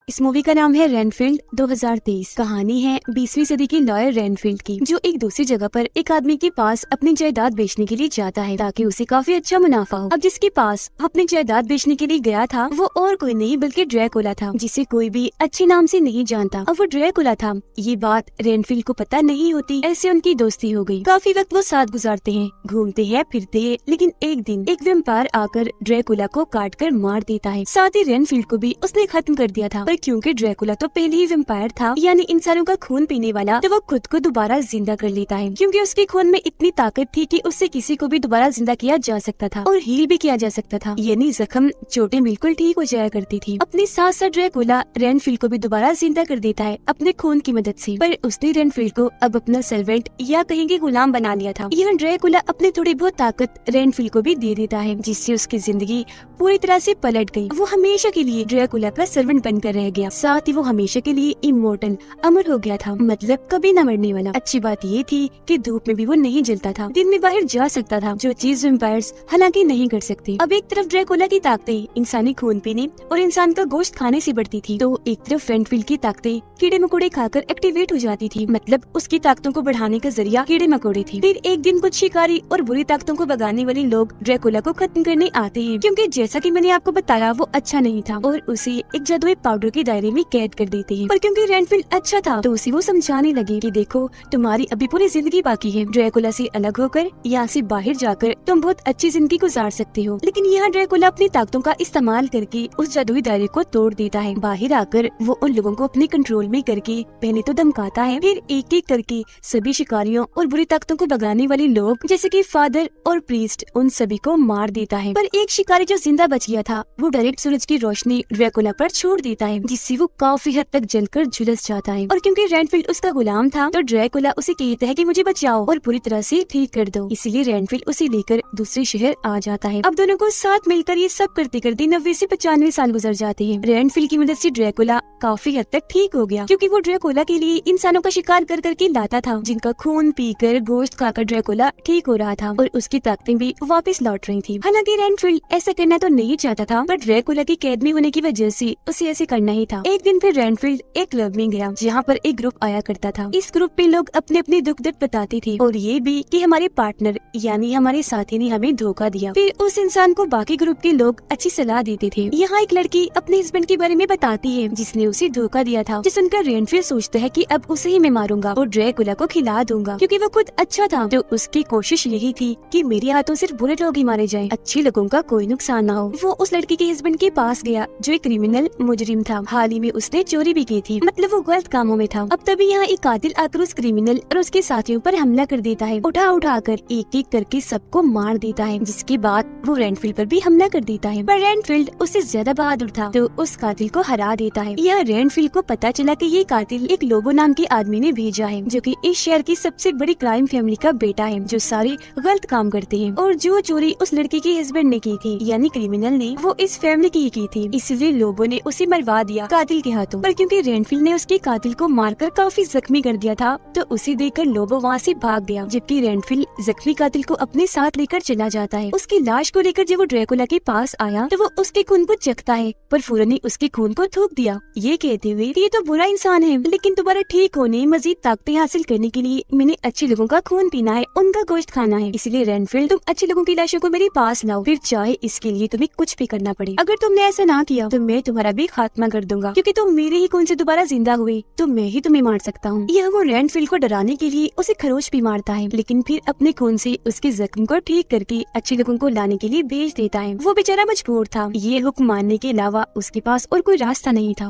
इस मूवी का नाम है रेनफील्ड 2023। कहानी है 20वीं सदी के लॉयर रेनफील्ड की, जो एक दूसरी जगह पर एक आदमी के पास अपनी जायदाद बेचने के लिए जाता है ताकि उसे काफी अच्छा मुनाफा हो। अब जिसके पास अपनी जायदाद बेचने के लिए गया था वो और कोई नहीं बल्कि ड्रैकुला था, जिसे कोई भी अच्छे नाम से नहीं जानता। अब वो ड्रैकुला था, ये बात रेनफील्ड को पता नहीं होती। ऐसे उनकी दोस्ती हो गई। काफी वक्त वो साथ गुजारते हैं, घूमते हैं, फिरते हैं। लेकिन एक दिन एक वेम्पायर आकर ड्रैकुला को काट कर मार देता है। साथ ही रेनफील्ड को भी उसने खत्म कर दिया था। क्योंकि ड्रैकुला तो पहले ही वेम्पायर था, यानी इंसानों का खून पीने वाला, तो वो खुद को दोबारा जिंदा कर लेता है। क्योंकि उसके खून में इतनी ताकत थी कि उससे किसी को भी दोबारा जिंदा किया जा सकता था और हील भी किया जा सकता था, यानी जख्म चोटें बिल्कुल ठीक हो जाया करती थी। अपने साथ साथ ड्रैकुला रेनफील्ड को भी दोबारा जिंदा कर देता है अपने खून की मदद से। पर उसने रेनफील्ड को अब अपना सर्वेंट या कहेंगे गुलाम बना लिया था। यह ड्रैकुला अपनी थोड़ी बहुत ताकत रेनफील्ड को भी दे देता है, जिससे उसकी जिंदगी पूरी तरह से पलट गई। वो हमेशा के लिए ड्रैकुला का सर्वेंट बनकर रह गया। साथ ही वो हमेशा के लिए इमोर्टल अमर हो गया था, मतलब कभी न मरने वाला। अच्छी बात ये थी कि धूप में भी वो नहीं जलता था, दिन में बाहर जा सकता था, जो चीज वेम्पायर्स हालांकि नहीं कर सकते। अब एक तरफ ड्रैकुला की ताकतें इंसानी खून पीने और इंसान का गोश्त खाने से बढ़ती थी, तो एक तरफ रेनफील्ड की ताकतें कीड़े मकोड़े खाकर एक्टिवेट हो जाती थी, मतलब उसकी ताकतों को बढ़ाने का जरिया कीड़े मकोड़े थी। फिर एक दिन कुछ शिकारी और बुरी ताकतों को भगाने वाले लोग ड्रैकुला को खत्म करने आते हैं, क्योंकि जैसा कि मैंने आपको बताया वो अच्छा नहीं था और उसे एक जादुई पाउडर के दायरे में कैद कर देते हैं। पर क्योंकि रेनफील्ड अच्छा था तो उसे वो समझाने लगे कि देखो तुम्हारी अभी पूरी जिंदगी बाकी है, ड्रैकुला से अलग होकर यहाँ से बाहर जाकर तुम बहुत अच्छी जिंदगी गुजार सकते हो। लेकिन यहाँ ड्रैकुला अपनी ताकतों का इस्तेमाल करके उस जादुई दायरे को तोड़ देता है। बाहर आकर वो उन लोगों को अपने कंट्रोल में करके पहले तो धमकाता है, फिर एक एक करके सभी शिकारियों और बुरी ताकतों को भगाने वाले लोग जैसे कि फादर और प्रीस्ट उन सभी को मार देता है। पर एक शिकारी जो जिंदा बच गया था वो डायरेक्ट सूरज की रोशनी ड्रैकुला पर छोड़ देता है, जिससे वो काफी हद तक जलकर झुलस जाता है। और क्योंकि रेनफील्ड उसका गुलाम था तो ड्रैकुला उसे कहता है कि मुझे बचाओ और पूरी तरह से ठीक कर दो। इसीलिए रेनफील्ड उसे लेकर दूसरे शहर आ जाता है। अब दोनों को साथ मिलकर ये सब करते करते 90 से 95 साल गुजर जाते हैं। रेनफील्ड की मदद से ड्रैकुला काफी हद तक ठीक हो गया, क्योंकि वो ड्रैकुला के लिए इंसानों का शिकार कर करके लाता था, जिनका खून पीकर गोश्त खाकर ड्रैकुला ठीक हो रहा था और उसकी ताकतें भी वापस लौट रही थी। हालांकि रेनफील्ड ऐसा करना तो नहीं चाहता था, पर ड्रैकुला की कैद में होने की वजह से उसे ऐसे करना ही था। एक दिन फिर रेनफील्ड एक क्लब में गया जहाँ पर एक ग्रुप आया करता था। इस ग्रुप में लोग अपने अपने दुख दर्द बताते थे और ये भी कि हमारे पार्टनर यानी हमारे साथी ने हमें धोखा दिया। फिर उस इंसान को बाकी ग्रुप के लोग अच्छी सलाह देते थे। यहाँ एक लड़की अपने हस्बैंड के बारे में बताती है जिसने उसे धोखा दिया था। जिस सुनकर रेनफील्ड सोचता है कि अब उसे ही मैं मारूंगा और ड्रैकुला को खिला दूंगा, क्योंकि वो खुद अच्छा था। तो उसकी कोशिश यही थी कि मेरे हाथों सिर्फ बुरे लोग ही मारे जाएं, अच्छे लोगों का कोई नुकसान ना हो। वो उस लड़की के हस्बैंड के पास गया जो एक क्रिमिनल मुजरिम था। हाल ही में उसने चोरी भी की थी, मतलब वो गलत कामों में था। अब तभी यहाँ एक कातिल आकर उस क्रिमिनल और उसके साथियों पर हमला कर देता है, उठा कर एक एक करके सबको मार देता है। जिसके बाद वो रेनफील्ड पर भी हमला कर देता है, पर रेनफील्ड उससे ज्यादा बहादुर था तो उस कातिल को हरा देता है। यह रेनफील्ड को पता चला कि ये कातिल एक लोबो नाम के आदमी ने भेजा है, जो कि इस शहर की सबसे बड़ी क्राइम फैमिली का बेटा है, जो सारे गलत काम करते हैं। और जो चोरी उस लड़की के हस्बैंड ने की थी यानी क्रिमिनल ने, वो इस फैमिली की थी। इसलिए लोबो ने उसे मरवा दिया कातिल के हाथों। पर क्योंकि रेनफील्ड ने उसके कातिल को मारकर काफी जख्मी कर दिया था तो उसे देखकर लोबो वहाँ से भाग गया, जबकि रेनफील्ड जख्मी कातिल को अपने साथ लेकर चला जाता है। उसकी लाश को लेकर जब वो ड्रैकुला के पास आया तो वो उसके खून को चखता है, पर फौरन ही उसके खून को थूक दिया, ये कहते हुए ये तो बुरा इंसान है, लेकिन दोबारा ठीक होने मजीद ताकतें हासिल करने के लिए मैंने अच्छे लोगों का खून पीना है, उनका गोश्त खाना है। इसलिए रेनफील्ड तुम अच्छे लोगों की लाशों को मेरे पास लाओ, फिर चाहे इसके लिए तुम्हें कुछ भी करना पड़े। अगर तुमने ऐसा ना किया तो मैं तुम्हारा भी खात्मा कर दूंगा, क्योंकि तुम मेरे ही खून से दोबारा जिंदा हुए तो मैं ही तुम्हें मार सकता हूँ। यह वो रेनफील्ड को डराने के लिए उसे खरोच भी मारता है, लेकिन फिर अपने खून से उसके जख्म को ठीक करके अच्छे लोगों को लाने के लिए भेज देता है। वो बेचारा मजबूर था, ये हुक्म मानने के अलावा उसके पास और कोई रास्ता नहीं था।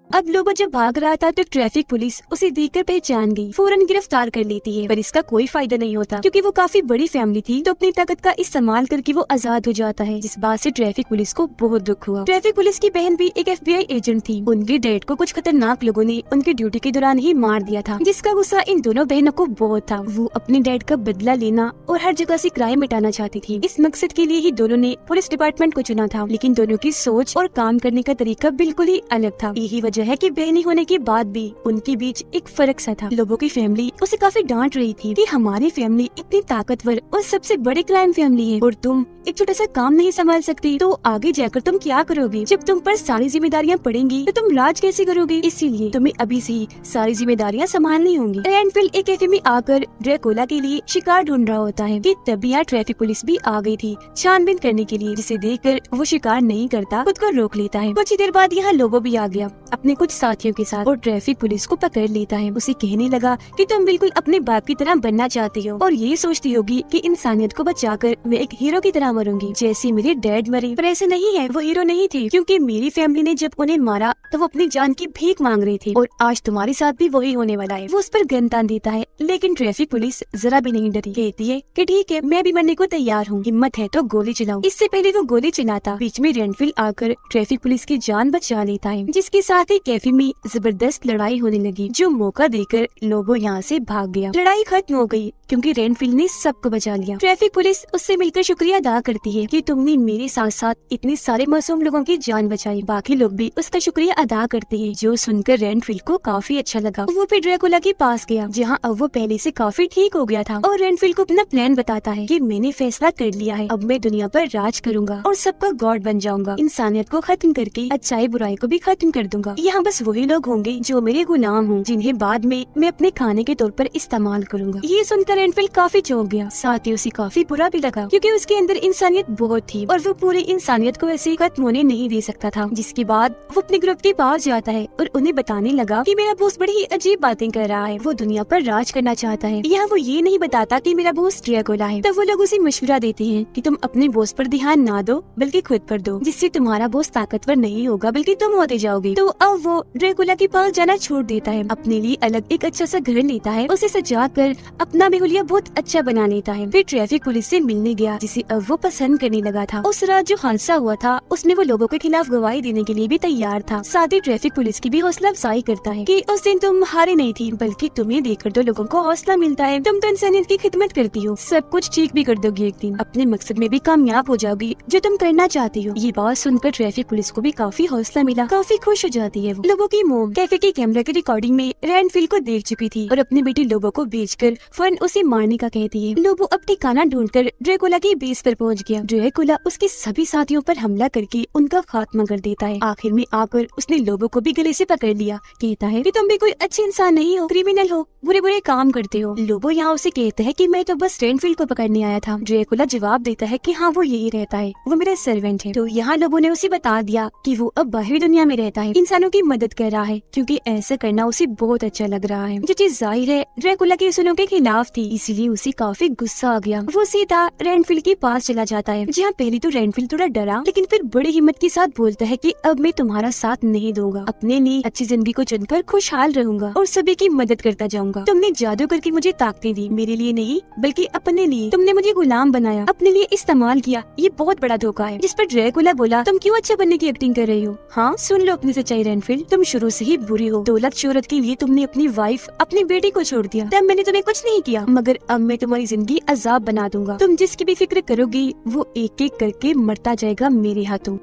अब लोबो जब भाग रहा था तो ट्रैफिक पुलिस उसे देखकर पहचान गई, फौरन गिरफ्तार कर लेती है। पर इसका कोई फायदा नहीं होता, क्योंकि वो काफी बड़ी फैमिली थी तो अपनी ताकत का इस्तेमाल करके वो आजाद हो जाता है, जिस बात से ट्रैफिक पुलिस को बहुत दुख हुआ। ट्रैफिक पुलिस की बहन भी एक FBI एजेंट थी। उनके डैड को कुछ खतरनाक लोगों ने उनकी ड्यूटी के दौरान ही मार दिया था, जिसका गुस्सा इन दोनों बहनों को बहुत था। वो अपने डैड का बदला लेना और हर जगह से क्राइम मिटाना चाहती थी। इस मकसद के लिए ही दोनों ने पुलिस डिपार्टमेंट को चुना था, लेकिन दोनों की सोच और काम करने का तरीका बिल्कुल ही अलग था। यही वजह जय की बहनी होने के बाद भी उनके बीच एक फर्क सा था। लोगों की फैमिली उसे काफी डांट रही थी कि हमारी फैमिली इतनी ताकतवर और सबसे बड़ी क्राइम फैमिली है और तुम एक छोटा सा काम नहीं संभाल सकती, तो आगे जाकर तुम क्या करोगी? जब तुम पर सारी जिम्मेदारियां पड़ेंगी तो तुम राज कैसे करोगे? इसीलिए तुम्हें अभी से ही सारी जिम्मेदारियां संभालनी होंगी। रेनफील्ड एक कैफे में आकर ड्रैकुला के लिए शिकार ढूंढ रहा होता है कि तभी यहाँ ट्रैफिक पुलिस भी आ गई थी छानबीन करने के लिए, जिसे देखकर वो शिकार नहीं करता, खुद को रोक लेता है। कुछ ही देर बाद यहाँ लोबो भी आ गया अपने कुछ साथियों के साथ और ट्रैफिक पुलिस को पकड़ लेता है। उसे कहने लगा कि तुम बिल्कुल अपने बाप की तरह बनना चाहती हो और ये सोचती होगी कि इंसानियत को बचाकर मैं एक हीरो की तरह मरूंगी जैसे मेरे डैड मरे। पर ऐसे नहीं है, वो हीरो नहीं थे, क्योंकि मेरी फैमिली ने जब उन्हें मारा तो वो अपनी जान की भीख मांग रही थी और आज तुम्हारे साथ भी वही होने वाला है। वो उस पर गन तान देता है, लेकिन ट्रैफिक पुलिस जरा भी नहीं डरी। कहती है कि ठीक है, मैं भी मरने को तैयार हूँ, हिम्मत है तो गोली चलाओ। इससे पहले वो गोली चलाता बीच में रेनफील्ड आकर ट्रैफिक पुलिस की जान बचा लेता है, जिसके साथ ही कैफे में जबरदस्त लड़ाई होने लगी, जो मौका देकर लोबो यहाँ से भाग गया। लड़ाई खत्म हो गई क्योंकि रेनफील्ड ने सबको बचा लिया। ट्रैफिक पुलिस उससे मिलकर शुक्रिया अदा करती है कि तुमने मेरे साथ साथ इतने सारे मासूम लोगों की जान बचाई। बाकी लोग भी उसका शुक्रिया अदा करते हैं, जो सुनकर रेनफील्ड को काफी अच्छा लगा। वो फिर ड्रैकुला के पास गया, जहाँ अब वो पहले से काफी ठीक हो गया था, और रेनफील्ड को अपना प्लान बताता है कि मैंने फैसला कर लिया है, अब मैं दुनिया पर राज करूंगा और सबका गॉड बन जाऊंगा। इंसानियत को खत्म करके अच्छाई बुराई को भी खत्म कर दूंगा। यहाँ बस वही लोग होंगे जो मेरे गुलाम हों, जिन्हें बाद में मैं अपने खाने के तौर पर इस्तेमाल करूंगा। ये सुनकर रेनफील्ड काफी चौंक गया, साथ ही उसे काफी बुरा भी लगा, क्योंकि उसके अंदर इंसानियत बहुत थी और वो पूरी इंसानियत को ऐसे खत्म होने नहीं दे सकता था। जिसके बाद वो अपने ग्रुप के पास जाता है और उन्हें बताने लगा कि मेरा बॉस बड़ी ही अजीब बातें कर रहा है, वो दुनिया पर राज करना चाहता है। यहाँ वो ये नहीं बताता कि मेरा बॉस ड्रैकुला है। तब वो लोग उसे मशवरा देते हैं कि तुम अपने बॉस पर ध्यान ना दो, बल्कि खुद पर दो, जिससे तुम्हारा बॉस ताकतवर नहीं होगा बल्कि तुम होते जाओगे। तो अब वो ड्रैकुला के पास जाना छोड़ देता है, अपने लिए अलग एक अच्छा सा घर लेता है, उसे सजा कर अपना बेहुलिया बहुत अच्छा बना लेता है। फिर ट्रैफिक पुलिस से मिलने गया, जिसे अब वो पसंद करने लगा था। उस रात जो हादसा हुआ था उसमें वो लोगों के खिलाफ गवाही देने के लिए भी तैयार था। साथ ही ट्रैफिक पुलिस की भी हौसला अफजाई करता है कि उस दिन तुम हारे नहीं थी, बल्कि तुम्हें देखकर तो लोगों को हौसला मिलता है, तुम तो इंसानियत की खिदमत करती हो, सब कुछ ठीक भी कर दोगी, एक दिन अपने मकसद में भी कामयाब हो जाओगी जो तुम करना चाहती हो। ये बात सुनकर ट्रैफिक पुलिस को भी काफी हौसला मिला, काफी खुश हो जाती है। लोगों की मोम कैफे के कैमरा की रिकॉर्डिंग में रेनफील्ड को देख चुकी थी और अपनी बेटी लोबो को बेचकर फौरन उसे मारने का कहती है। लोबो अब ठिकाना ढूंढकर ड्रैकुला की बेस पर पहुंच गया। ड्रैकुला उसके सभी साथियों पर हमला करके उनका खात्मा कर देता है। आखिर में आकर उसने लोबो को भी गले से पकड़ लिया, कहता है कि तुम भी कोई अच्छे इंसान नहीं हो, क्रिमिनल हो, बुरे बुरे काम करते हो। लोबो यहाँ उसे कहता है कि मैं तो बस रेनफील्ड को पकड़ने आया था। ड्रैकुला जवाब देता है कि हाँ, वो यही रहता है, वो मेरा सर्वेंट है। तो यहाँ लोबो ने उसे बता दिया कि वो अब बाहरी दुनिया में रहता है, इंसानों की मदद कर रहा है, क्योंकि ऐसा करना उसे बहुत अच्छा लग रहा है। जो चीज जाहिर है ड्रैकुला के उसूलों के खिलाफ थी, इसीलिए उसे काफी गुस्सा आ गया। वो सीधा रेनफील्ड के पास चला जाता है, जहाँ पहले तो रेनफील्ड थोड़ा डरा, लेकिन फिर बड़ी हिम्मत के साथ बोलता है कि अब मैं तुम्हारा साथ नहीं दूंगा, अपने लिए अच्छी जिंदगी को चुनकर खुशहाल रहूंगा और सभी की मदद करता जाऊंगा। तुमने जादू करके मुझे ताकतें दी, मेरे लिए नहीं बल्कि अपने लिए। तुमने मुझे गुलाम बनाया, अपने लिए इस्तेमाल किया, ये बहुत बड़ा धोखा है। जिस पर ड्रैकुला बोला, तुम क्यों अच्छा बनने की एक्टिंग कर रही हो? हाँ, सुन लो अपनी सच्चाई रेनफील्ड, तुम शुरू से ही बुरी हो। दौलत शोहरत के लिए तुमने अपनी वाइफ, अपनी बेटी को छोड़ दिया, तब मैंने तुम्हें कुछ नहीं किया, मगर अब मैं तुम्हारी जिंदगी अजाब बना दूंगा। तुम जिसकी भी फिक्र करोगी वो एक एक करके मरता जाएगा मेरे हाथों।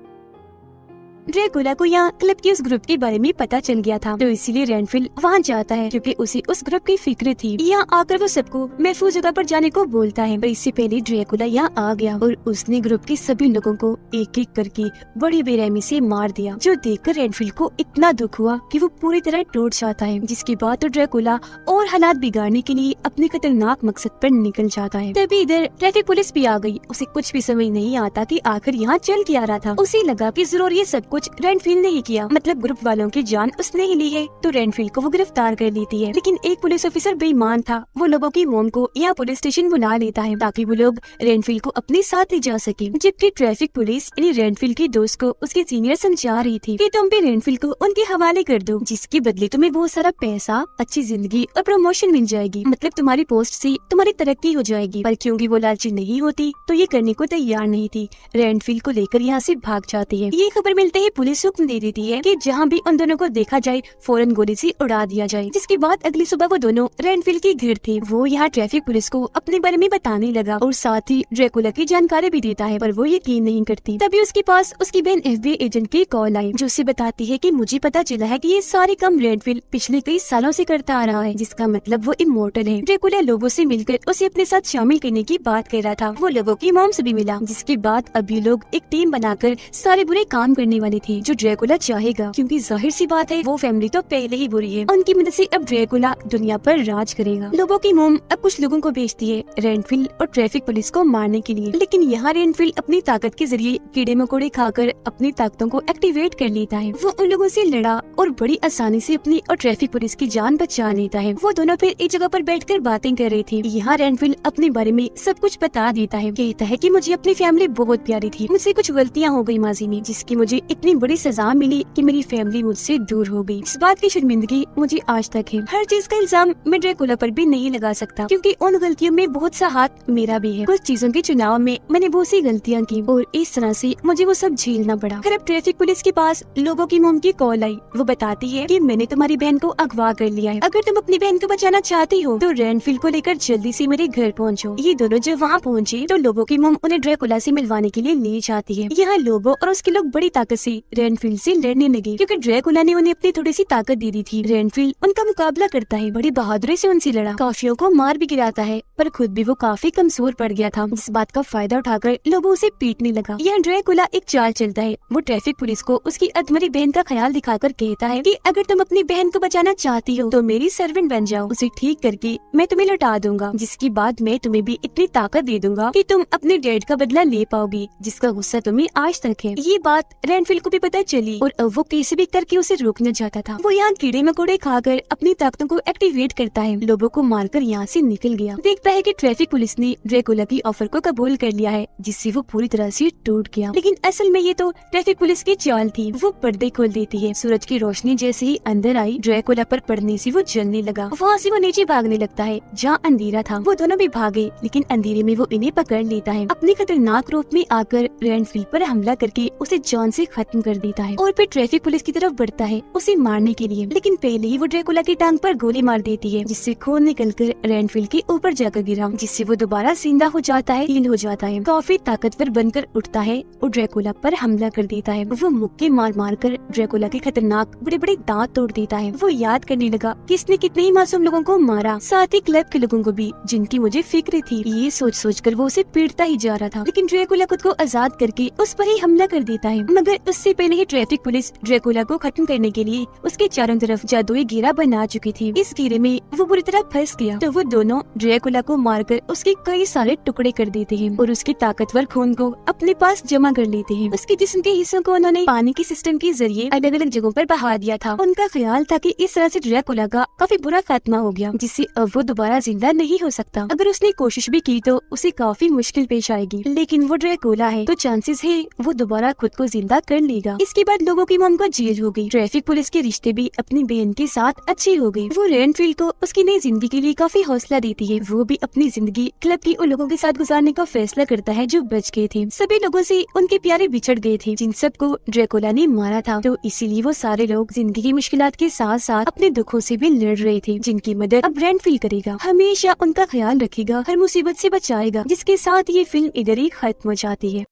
ड्रैकुला को यहाँ क्लब के उस ग्रुप के बारे में पता चल गया था, तो इसीलिए रेनफील्ड वहाँ जाता है, क्योंकि उसे उस ग्रुप की फिक्र थी। यहाँ आकर वो सबको महफूज जगह पर जाने को बोलता है, पर इससे पहले ड्रैकुला यहाँ आ गया और उसने ग्रुप के सभी लोगों को एक एक करके बड़ी बेरहमी से मार दिया, जो देखकर रेनफील्ड को इतना दुख हुआ कि वो पूरी तरह टूट जाता है। जिसके बाद तो ड्रैकुला और हालात बिगाड़ने के लिए अपने खतरनाक मकसद पर निकल जाता है। तभी इधर ट्रैफिक पुलिस भी आ गई। उसे कुछ भी समझ नहीं आता कि आखिर यहाँ चल क्या रहा था। उसे लगा कि जरूर ये सब कुछ रेनफील्ड ने ही किया, मतलब ग्रुप वालों की जान उसने ही ली है, तो रेनफील्ड को वो गिरफ्तार कर लेती है। लेकिन एक पुलिस ऑफिसर बेईमान था, वो लोगों की मोम को यहाँ पुलिस स्टेशन बुला लेता है ताकि वो लोग रेनफील्ड को अपने साथ ले जा सके। जबकि ट्रैफिक पुलिस यानी रेनफील्ड के दोस्त को उसके सीनियर समझा रही थी कि तुम भी रेनफील्ड को उनके हवाले कर दो, जिसके बदले तुम्हें बहुत सारा पैसा, अच्छी जिंदगी और प्रमोशन मिल जाएगी, मतलब तुम्हारी पोस्ट से तुम्हारी तरक्की हो जाएगी। पर क्योंकि वो लालची नहीं होती तो ये करने को तैयार नहीं थी, रेनफील्ड को लेकर यहाँ से भाग जाती है। ये खबर मिलते ही ही पुलिस हुक्म दे देती है कि जहाँ भी उन दोनों को देखा जाए फौरन गोली से उड़ा दिया जाए। जिसके बाद अगली सुबह वो दोनों रेनफील्ड के घर थे। वो यहाँ ट्रैफिक पुलिस को अपने बारे में बताने लगा और साथ ही ड्रैकुला की जानकारी भी देता है, पर वो यकीन नहीं करती। तभी उसके पास उसकी बहन FBI एजेंट की कॉल आई, जो उसे बताती है कि मुझे पता चला है कि ये सारे काम रेनफील्ड पिछले कई सालों से करता आ रहा है, जिसका मतलब वो इमोर्टल है। ड्रैकुला लोगों से मिलकर उसे अपने साथ शामिल करने की बात कर रहा था। वो लोगों की मॉम से भी मिला, जिसके बाद अभी लोग एक टीम बनाकर सारे बुरे काम करने वाले थे जो ड्रैकुला चाहेगा, क्योंकि जाहिर सी बात है वो फैमिली तो पहले ही बुरी है। उनकी मदद से अब ड्रैकुला दुनिया पर राज करेगा। लोगों की मॉम अब कुछ लोगों को भेजती है रेनफील्ड और ट्रैफिक पुलिस को मारने के लिए, लेकिन यहाँ रेनफील्ड अपनी ताकत के जरिए कीड़े मकोड़े खाकर अपनी ताकतों को एक्टिवेट कर लेता है। वो उन लोगों से लड़ा और बड़ी आसानी से अपनी और ट्रैफिक पुलिस की जान बचा लेता है। वो दोनों फिर एक जगह पर बैठकर बातें कर रहे थे। यहाँ रेनफील्ड अपने बारे में सब कुछ बता देता है। कहता है कि मुझे अपनी फैमिली बहुत प्यारी थी, मुझसे कुछ गलतियाँ हो गई माजी में, जिसकी मुझे इतनी बड़ी सजा मिली कि मेरी फैमिली मुझसे दूर हो गई। इस बात की शर्मिंदगी मुझे आज तक है। हर चीज का इल्जाम मैं ड्रैकुला पर भी नहीं लगा सकता, क्योंकि उन गलतियों में बहुत सा हाथ मेरा भी है। कुछ चीजों के चुनाव में मैंने बहुत सी गलतियाँ की और इस तरह से मुझे वो सब झेलना पड़ा। फिर अब ट्रैफिक पुलिस के पास लोगों की मॉम की कॉल आई। वो बताती है कि मैंने तुम्हारी बहन को अगवा कर लिया है। अगर तुम अपनी बहन को बचाना चाहती हो तो रेनफील्ड को लेकर जल्दी से मेरे घर पहुँचो। ये दोनों जब वहाँ पहुँचे तो लोगों की मॉम उन्हें ड्रैकुला से मिलवाने के लिए ले जाती है। यहाँ लोगो और उसके लोग बड़ी ताकत से रेनफील्ड से लड़ने लगे, क्योंकि ड्रैकुला ने उन्हें अपनी थोड़ी सी ताकत दे दी थी। रेनफील्ड उनका मुकाबला करता है, बड़ी बहादुरी से उनसे लड़ा, काफियों को मार भी गिराता है, पर खुद भी वो काफी कमजोर पड़ गया था। इस बात का फायदा उठाकर लोगों उसे पीटने लगा। यहाँ ड्रैकुला एक चाल चलता है। वो ट्रैफिक पुलिस को उसकी अधमरी बहन का ख्याल दिखाकर कहता है कि अगर तुम अपनी बहन को बचाना चाहती हो तो मेरी सर्वेंट बन जाओ, उसे ठीक करके मैं तुम्हें लौटा दूंगा, जिसके बाद मैं तुम्हें भी इतनी ताकत दे दूंगा कि तुम अपने डैड का बदला ले पाओगी, जिसका गुस्सा तुम्हें आज तक है। ये बात रेनफील्ड को भी पता चली और अब वो कैसे भी करके उसे रोकना चाहता था। वो यहाँ कीड़े मकोड़े खाकर अपनी ताकतों को एक्टिवेट करता है, लोगों को मारकर यहाँ से निकल गया। देखता है कि ट्रैफिक पुलिस ने ड्रैकुला की ऑफर को कबूल कर लिया है, जिससे वो पूरी तरह से टूट गया। लेकिन असल में ये तो ट्रैफिक पुलिस की चाल थी। वो पर्दे खोल देती है। सूरज की रोशनी जैसे ही अंदर आई, ड्रैकुला पर पड़ने से वो जलने लगा। वहाँ से वो नीचे भागने लगता है जहाँ अंधेरा था। वो दोनों भी भागे, लेकिन अंधेरे में वो इन्हें पकड़ लेता है। अपने खतरनाक रूप में आकर रेनफील्ड पर हमला करके उसे जान से खत्म कर देता है और फिर ट्रैफिक पुलिस की तरफ बढ़ता है उसे मारने के लिए। लेकिन पहले ही वो ड्रैकुला की टांग पर गोली मार देती है, जिससे खून निकलकर रेनफील्ड के ऊपर जाकर गिरा, जिससे वो दोबारा जिंदा हो जाता है, हील हो जाता है, काफी ताकतवर बनकर उठता है और ड्रैकुला पर हमला कर देता है। वो मुक्के मार मार कर ड्रैकुला के खतरनाक बड़े बड़े दांत तोड़ देता है। वो याद करने लगा कि इसने कितने ही मासूम लोगों को मारा, साथ ही क्लब के लोगों को भी, जिनकी मुझे फिक्र थी। ये सोच सोच कर वो उसे पीटता ही जा रहा था, लेकिन ड्रैकुला खुद को आजाद करके उस पर ही हमला कर देता है। मगर उससे पहले ही ट्रैफिक पुलिस ड्रैकुला को खत्म करने के लिए उसके चारों तरफ जादुई घेरा बना चुकी थी। इस घेरे में वो बुरी तरह फंस गया, तो वो दोनों ड्रैकुला को मारकर उसके कई सारे टुकड़े कर देते हैं और उसके ताकतवर खून को अपने पास जमा कर लेते हैं। उसके जिस्म के हिस्सों को उन्होंने पानी के सिस्टम के जरिए अलग अलग जगहों पर बहा दिया था। उनका ख्याल था कि इस तरह से ड्रैकुला का काफी बुरा खात्मा हो गया, जिससे अब वो दोबारा जिंदा नहीं हो सकता। अगर उसने कोशिश भी की तो उसे काफी मुश्किल पेश आएगी, लेकिन वो ड्रैकुला है तो चांसेस है वो दोबारा खुद को जिंदा कर लेगा। इसके बाद लोगों की मॉम को जेल हो गई। ट्रैफिक पुलिस के रिश्ते भी अपनी बहन के साथ अच्छे हो गए। वो रेनफील्ड को उसकी नई जिंदगी के लिए काफी हौसला देती है। वो भी अपनी जिंदगी क्लब के उन लोगों के साथ गुजारने का फैसला करता है जो बच गए थे। सभी लोगों से उनके प्यारे बिछड़ गए थे, जिन सबको ड्रैकुला ने मारा था, तो इसीलिए वो सारे लोग जिंदगी की मुश्किलात के साथ साथ अपने दुखों से भी लड़ रहे थे, जिनकी मदद अब रेनफील्ड करेगा। हमेशा उनका ख्याल रखेगा, हर मुसीबत से बचाएगा। जिसके साथ ये फिल्म इधर ही खत्म हो जाती है।